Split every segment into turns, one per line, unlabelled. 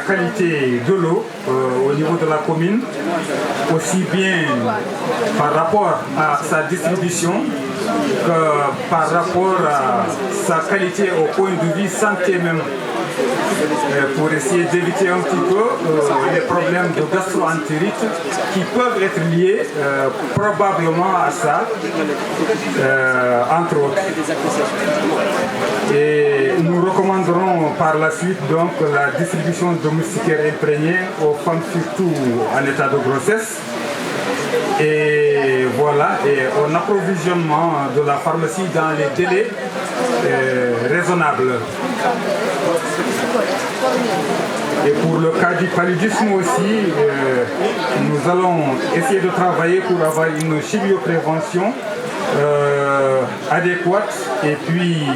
qualité de l'eau au niveau de la commune, aussi bien par rapport à sa distribution que par rapport à sa qualité au point de vue santé même, pour essayer d'éviter un petit peu les problèmes de gastro-entérite qui peuvent être liés probablement à ça, entre autres. Et nous recommanderons par la suite donc la distribution de moustiquaires imprégnés aux femmes surtout en état de grossesse. Et voilà, et un approvisionnement de la pharmacie dans les délais raisonnables. Et pour le cas du paludisme aussi, nous allons essayer de travailler pour avoir une chimioprévention adéquate et puis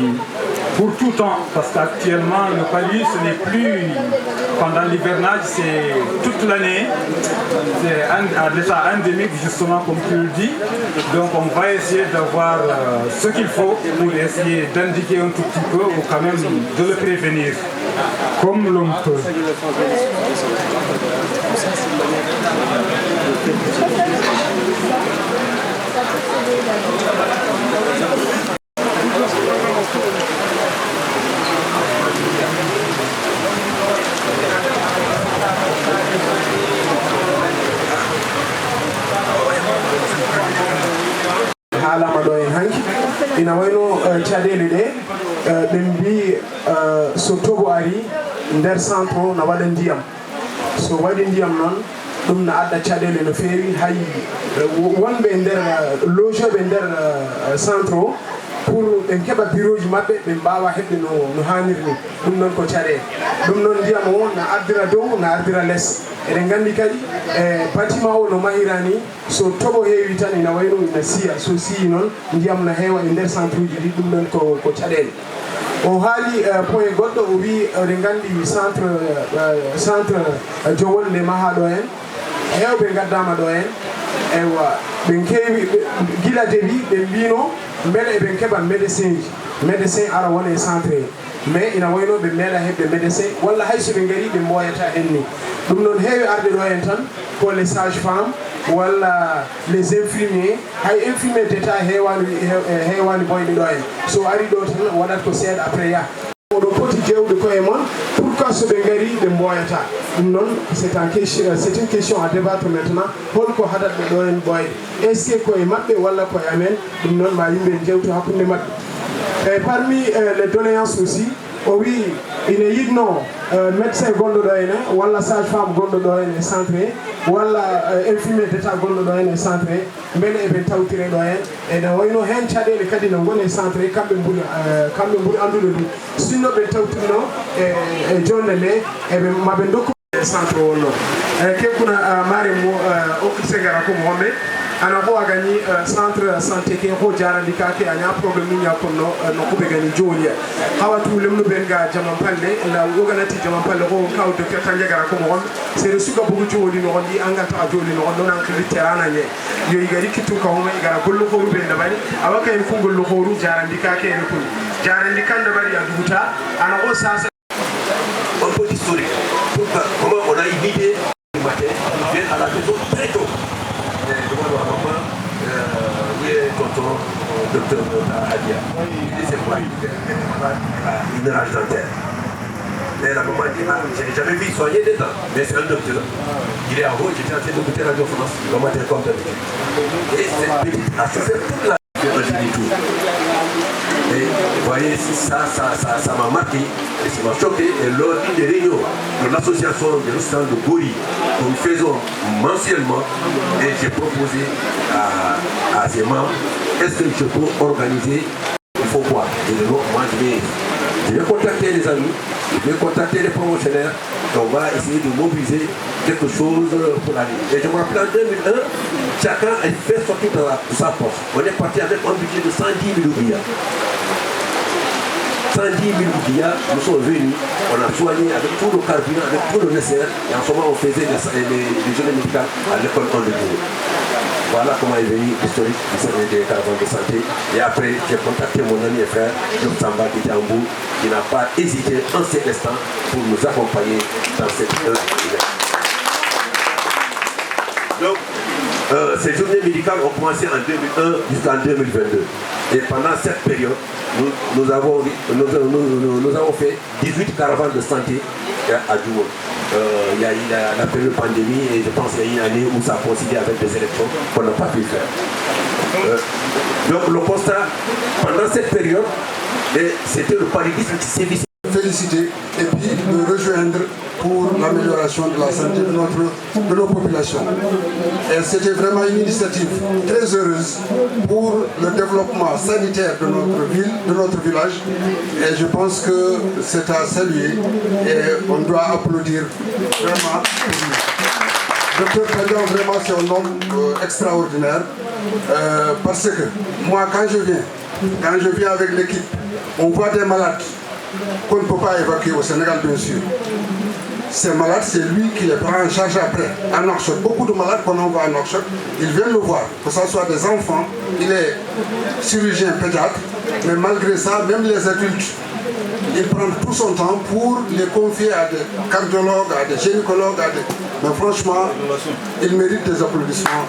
pour tout temps, parce qu'actuellement le paludisme ce n'est plus pendant l'hivernage, c'est toute l'année, c'est à l'état endémique justement comme tu le dis. Donc on va essayer d'avoir ce qu'il faut pour essayer d'indiquer un tout petit peu ou quand même de le prévenir comme l'on peut.
alama ɗo en hanki ina wayno caɗele ɗe ɓe mbi so togo ari nder centre o na waɗa ndiyam so waɗi ndiyam noon ɗum na adda caɗele no feewi hay wonɓe nder logeɓe nder centre o pour ɓe keɓa bureau ji maɓɓe ɓe mbawa heɓde no hanniri ni ɗum noon ko caɗele ɗum noon ndiyam o na ardira dow na ardira less eɗen gandi kadi bâtiment o no mahira ni so toɓo heewi tan ina wayno ina siya so sii noon ndiyam no heewa e nder centre uji ɗi ɗum noon ko caɗele o haali point goɗɗo o wi eɗen gandi centre jowol nde mahaɗo en hewɓe gaddama ɗo en ewa ɓe keewi gila deɓi ɓe mbino beele eɓen keɓa médecin ji médecin ara wona e centre he mais ina wayno ɓe meeɗa heɓde médecin walla hay so ɓe gari ɓe mboyata en ni ɗum noon heewi arde ɗo en tan ko les sage femme walla les infirmier hay infirmier d'état heewani boyɗe ɗo en so ari ɗo tan waɗat ko seeɗa après ya oɗo poti jewde koye mon pourquoi so ɓe gari ɓe mboyata ɗum noon c'est une question à débattre maintenant holko haɗatɓe ɗo en ɓoyde est ce que koye maɓɓe walla koye amen ɗum noon ma yimɓe jewtu hakkude maɓɓe et parmi les doléances aussi o wi ina yiɗno médecin gonɗo ɗo ene walla sage femme gonɗo ɗo ene centre he walla infirmier d'état gonɗo ɗo ene centre he beele eɓe tawtire ɗo hen ene wayno hen caɗele kadi no gone centre he kamɓe ɓuuri andude ɗum sinno ɓe tawtirno e jonde nde eɓe maɓe dokku centre wonno kekkuna mari mo okkite gara ko mo homɓe ana ho a gagni centre santé ke ho jarandi kake a ña probléme ni ña konno no kuɓe gani jooliya hawatu lemnu ɓen ga jaman palle la woganati jaman palle ho kaw docteur tan jagara ko mo on seeɗa suka bugu jooli no on ɗi enganta a jooli no on ɗon ankli terana ñe yo igari kittu ka homa igara gollo horu ɓen dabari awa kayen fu gollo horu jarandi kake ene koni jarandi kan dabari a duguta ana o sasa
un peu d'historique comment on a une idée du matin ils viennent à la maison très tôt tonton docteur Adia. Il dit c'est quoi une rage dentaire. Et la maman dit, je n'ai jamais vu soigner des dents, mais c'est un docteur. Il est en haut, j'étais en train d'écouter Radio France, il m'a montré comme d'habitude. Et cette petite a souffert toute la vie tout. Et vous voyez, ça m'a marqué, et ça m'a choqué. Et lors d'une des réunions de l'association des restaurants de Gori, que nous faisons mensuellement, et j'ai proposé à ses membres, est-ce que je peux organiser, il faut quoi? Et de l'autre, moi je vais contacter les amis, je vais contacter les promotionnaires, et on va essayer de mobiliser quelque chose pour l'année. Et je me rappelle en 2001, chacun a fait sortir de sa poche. On est parti avec un budget de 110 000 billets. 110 000 billets, nous sommes venus, on a soigné avec tout le carburant, avec tout le nécessaire, et en ce moment on faisait les journées médicales à l'école 1 de Gouroup. Voilà comment est venu l'historique des caravanes de santé. Et après, j'ai contacté mon ami et frère, Diop Samba, qui était en bout, qui n'a pas hésité un seul instant pour nous accompagner dans cette œuvre. Donc, ces journées médicales ont commencé en 2001 jusqu'en 2022. Et pendant cette période, nous avons fait 18 caravanes de santé à Djoumou. Il y a eu la période pandémie et je pense qu'il y a eu une année où ça a coïncidé avec des élections qu'on n'a pas pu faire. Donc le constat, pendant cette période, c'était le paludisme qui sévissait.
Féliciter et puis de rejoindre pour l'amélioration de la santé de nos populations. Et c'était vraiment une initiative très heureuse pour le développement sanitaire de notre ville, de notre village. Et je pense que c'est à saluer et on doit applaudir vraiment. Docteur Kadian, vraiment c'est un homme extraordinaire parce que moi quand je viens avec l'équipe, on voit des malades qu'on ne peut pas évacuer au Sénégal, bien sûr. Ces malades, c'est lui qui les prend en charge après, à Nouakchott. Beaucoup de malades qu'on envoie à Nouakchott, ils viennent le voir, que ce soit des enfants, il est chirurgien pédiatre, mais malgré ça, même les adultes, il prend tout son temps pour les confier à des cardiologues, à des gynécologues, mais franchement, il mérite des applaudissements.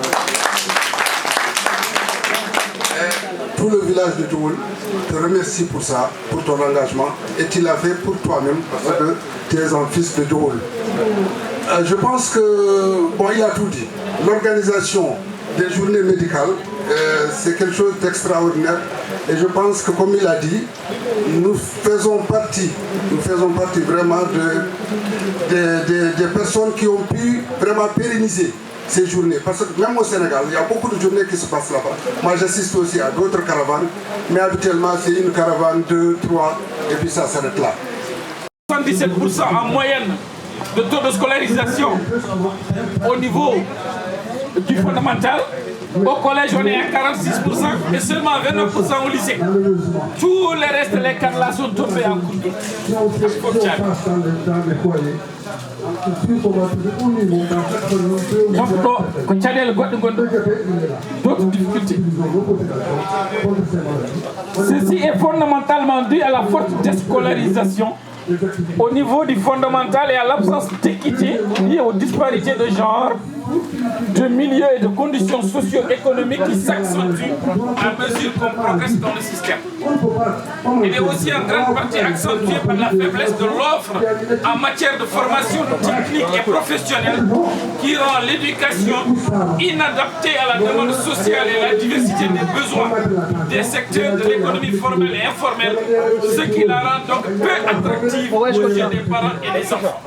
Tout le village de Djoul te remercie pour ça, pour ton engagement, et tu l'as fait pour toi-même, parce que tu es un fils de Djoul. Je pense que, bon, il a tout dit. L'organisation des journées médicales, c'est quelque chose d'extraordinaire. Et je pense que, comme il a dit, nous faisons partie vraiment des personnes qui ont pu vraiment pérenniser ces journées. Parce que même au Sénégal, il y a beaucoup de journées qui se passent là-bas. Moi, j'assiste aussi à d'autres caravanes, mais habituellement, c'est une caravane, 2, 3, et puis ça s'arrête là.
77% en moyenne de taux de scolarisation au niveau du fondamental. Au collège, on est à 46% et seulement 29% au lycée. Tous les restes, les cadres là sont tombés en cours d'eau. D'autres difficultés. Ceci est fondamentalement dû à la forte déscolarisation au niveau du fondamental et à l'absence d'équité liée aux disparités de genre, de milieux et de conditions socio-économiques qui s'accentuent à mesure qu'on progresse dans le système. Il est aussi en grande partie accentué par la faiblesse de l'offre en matière de formation technique et professionnelle qui rend l'éducation inadaptée à la demande sociale et à la diversité des besoins des secteurs de l'économie formelle et informelle, ce qui la rend donc peu attractive aux yeux des parents et des enfants.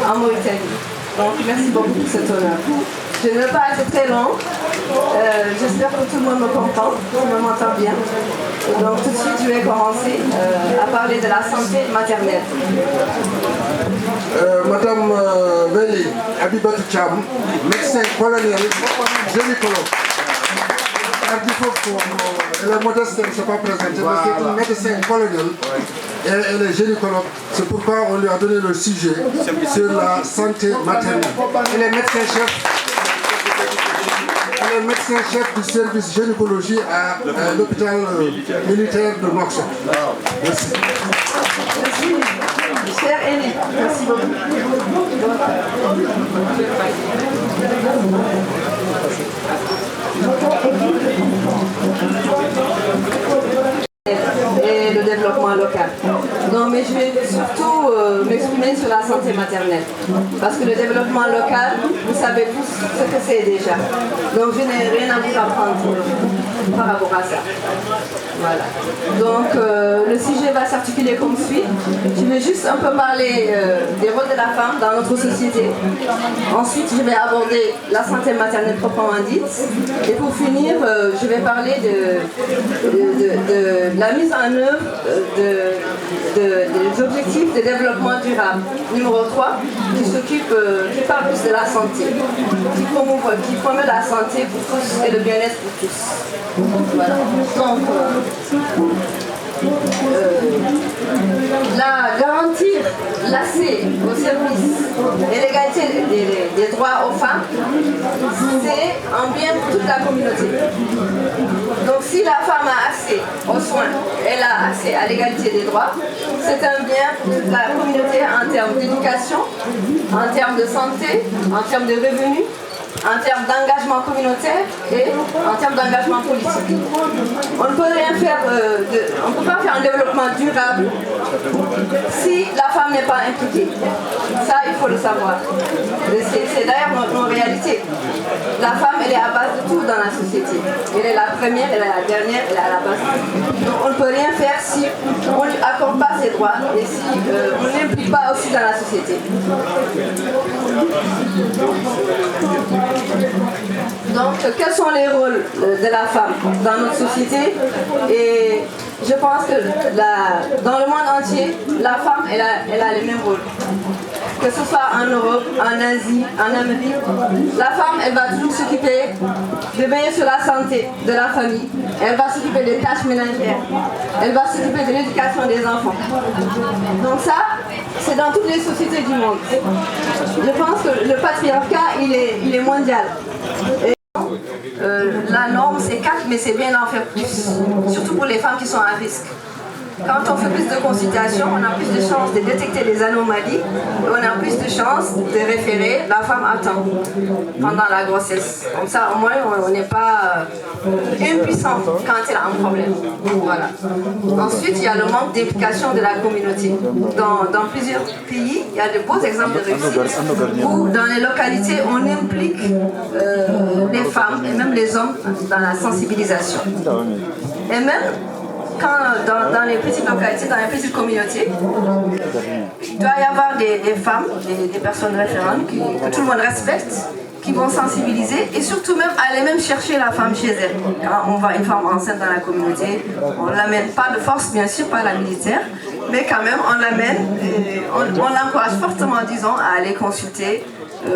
En Mauritanie. Donc merci beaucoup pour cet honneur. Je ne vais pas être très long. J'espère que tout le monde me comprend, tout le monde m'entend bien. Donc tout de suite, je vais commencer à parler de la santé maternelle.
Madame Veli Abibatou Cham, médecin colonial, gynécologue. Elle est modeste, elle ne s'est pas présentée, mais c'est une médecin coloniale et elle est gynécologue. C'est pourquoi on lui a donné le sujet sur la santé maternelle. Elle est médecin-chef du service gynécologie à l'hôpital militaire de Nouakchott. Merci.
Merci. Cher Elie, merci beaucoup. Et le développement local. Non, mais je vais surtout m'exprimer sur la santé maternelle. Parce que le développement local, vous savez tous ce que c'est déjà. Donc je n'ai rien à vous apprendre par rapport à ça. Voilà. Donc le sujet va s'articuler comme suit. Je vais juste un peu parler des rôles de la femme dans notre société. Ensuite, je vais aborder la santé maternelle proprement dite. Et pour finir, je vais parler de la mise en œuvre des objectifs de développement durable. Numéro 3, qui parle plus de la santé, qui promeut la santé pour tous et le bien-être pour tous. Voilà. Donc, garantir l'accès aux services et l'égalité des droits aux femmes, c'est un bien pour toute la communauté. Donc si la femme a accès aux soins, elle a accès à l'égalité des droits, c'est un bien pour toute la communauté en termes d'éducation, en termes de santé, en termes de revenus, en termes d'engagement communautaire et en termes d'engagement politique. On ne peut rien faire, on ne peut pas faire un développement durable si la femme n'est pas impliquée. Ça, il faut le savoir. C'est d'ailleurs notre réalité. La femme, elle est à base de tout dans la société. Elle est la première, elle est la dernière, elle est à la base. Donc on ne peut rien faire si on ne lui accorde pas ses droits et si on ne l'implique pas aussi dans la société. Donc, quels sont les rôles de la femme dans notre société? Et je pense que dans le monde entier, la femme, elle a les mêmes rôles. Que ce soit en Europe, en Asie, en Amérique, la femme, elle va toujours s'occuper de veiller sur la santé de la famille. Elle va s'occuper des tâches ménagères. Elle va s'occuper de l'éducation des enfants. Donc ça, c'est dans toutes les sociétés du monde. Je pense que le patriarcat, il est mondial. Et la norme, c'est 4, mais c'est bien d'en faire plus. Surtout pour les femmes qui sont à risque. Quand on fait plus de consultations, on a plus de chances de détecter les anomalies et on a plus de chances de référer la femme à temps pendant la grossesse. Comme ça, au moins, on n'est pas impuissant quand elle a un problème. Voilà. Ensuite, il y a le manque d'implication de la communauté. Dans plusieurs pays, il y a de beaux exemples de réussite où, dans les localités, on implique les femmes et même les hommes dans la sensibilisation. Et même dans les petites localités, dans les petites communautés, il doit y avoir des femmes, des personnes référentes que tout le monde respecte, qui vont sensibiliser et surtout même aller même chercher la femme chez elle. Quand on voit une femme enceinte dans la communauté, on ne l'amène pas de force, bien sûr, pas la militaire, mais quand même on l'amène, on l'encourage fortement, disons, à aller consulter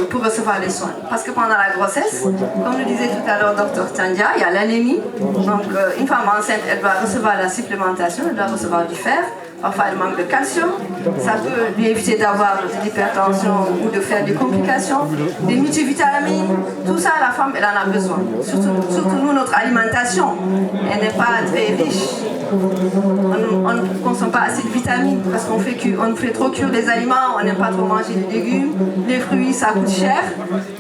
pour recevoir les soins. Parce que pendant la grossesse, comme le disait tout à l'heure Dr Tandia, il y a l'anémie. Donc une femme enceinte, elle doit recevoir la supplémentation, elle doit recevoir du fer. Parfois elle manque de calcium, ça peut lui éviter d'avoir de l'hypertension ou de faire des complications, des multivitamines, tout ça la femme elle en a besoin. Surtout nous, notre alimentation, elle n'est pas très riche. On ne consomme pas assez de vitamines parce qu'on fait trop cuire les aliments, on n'aime pas trop manger des légumes, les fruits ça coûte cher,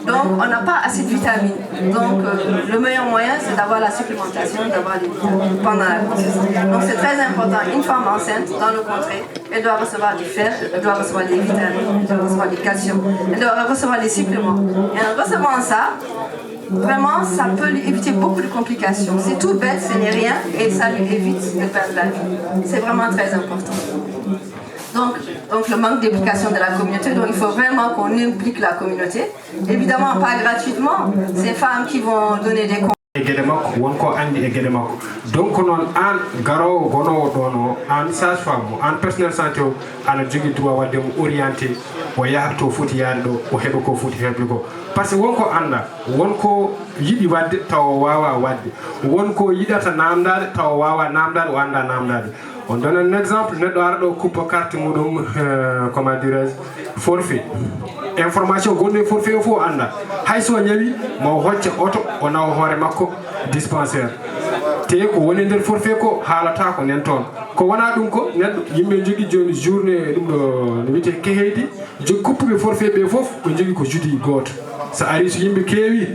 donc on n'a pas assez de vitamines. Donc le meilleur moyen c'est d'avoir la supplémentation, d'avoir des vitamines pendant la grossesse. Donc c'est très important, une femme enceinte dans le contrée, elle doit recevoir du fer, elle doit recevoir des vitamines, elle doit recevoir du calcium, elle doit recevoir des suppléments. Et en recevant ça, vraiment, ça peut lui éviter beaucoup de complications. C'est tout bête, ce n'est rien, et ça lui évite de perdre la vie. C'est vraiment très important. Donc le manque d'implication de la communauté, donc il faut vraiment qu'on implique la communauté. Évidemment, pas gratuitement. Ces femmes qui vont donner des
e gueɗe makko wonko andi e gueɗe makko donc noon an garowo gonowo ɗon o an sage femme an personnel santé o ana jogui droit wadde mo orienté o yaha to foti yaade ɗo o heɓa ko foti heɓde ko par ce que wonko anda wonko yiɗi wadde taw wawa wadde wonko yiɗata namdade taw wawa namdade o anda namdade on donne un exemple neɗɗo ara ɗo coupe carte muɗum comment dirais je forfait information gonɗo e forfait o fof anda hayso ñawi mo hocca auto o nawa hoore makko dispensaire te ko woni nder forfait ko haalata ko nen toon ko wona ɗum ko neɗɗo yimɓe jogui joni journée ɗum ɗo no wiyete keheydi jogui kuppuɓe forfait ɓe foof ɓe jogui ko jeudi goto so ari so yimɓe keewi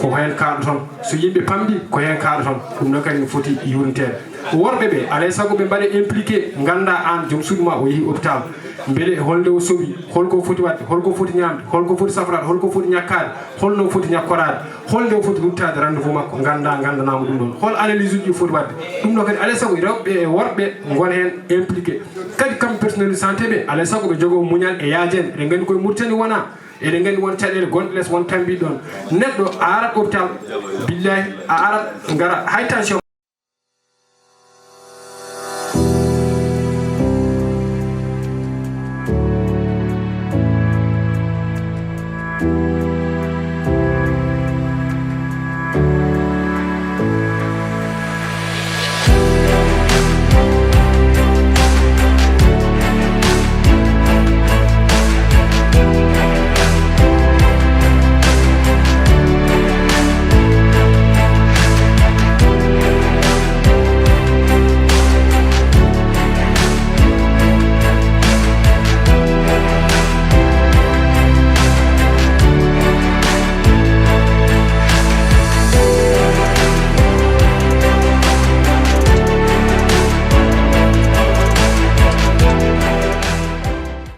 ko hen kaaɗo toon so yimɓe pamɗi ko hen kaaɗo toon ɗum noon kadi foti yurnitede worɓe ɓe alay saago ɓe mbaɗe impliqué ganda an joom suudu ma o yeehi hôpital beele holde o sowi holko foti wadde holko foti ñamde holko foti safrade holko foti ñakkade holno foti ñakkorade holde o foti ruttade rendez-vous makko gandanamo ɗum ɗon hol analyse uji foti wadde ɗum ɗo kadi alay saago rewɓe e worɓe gona hen impliqué kadi kamɓe personnel santé ɓe alay saago ɓe jogo muñal e yaajen eɗen gandi koye Mauritanie wona eɗen gandi won caɗele gonɗe less won tambi ɗon neɗɗo a arat hôpital billahi a arat gara hay tension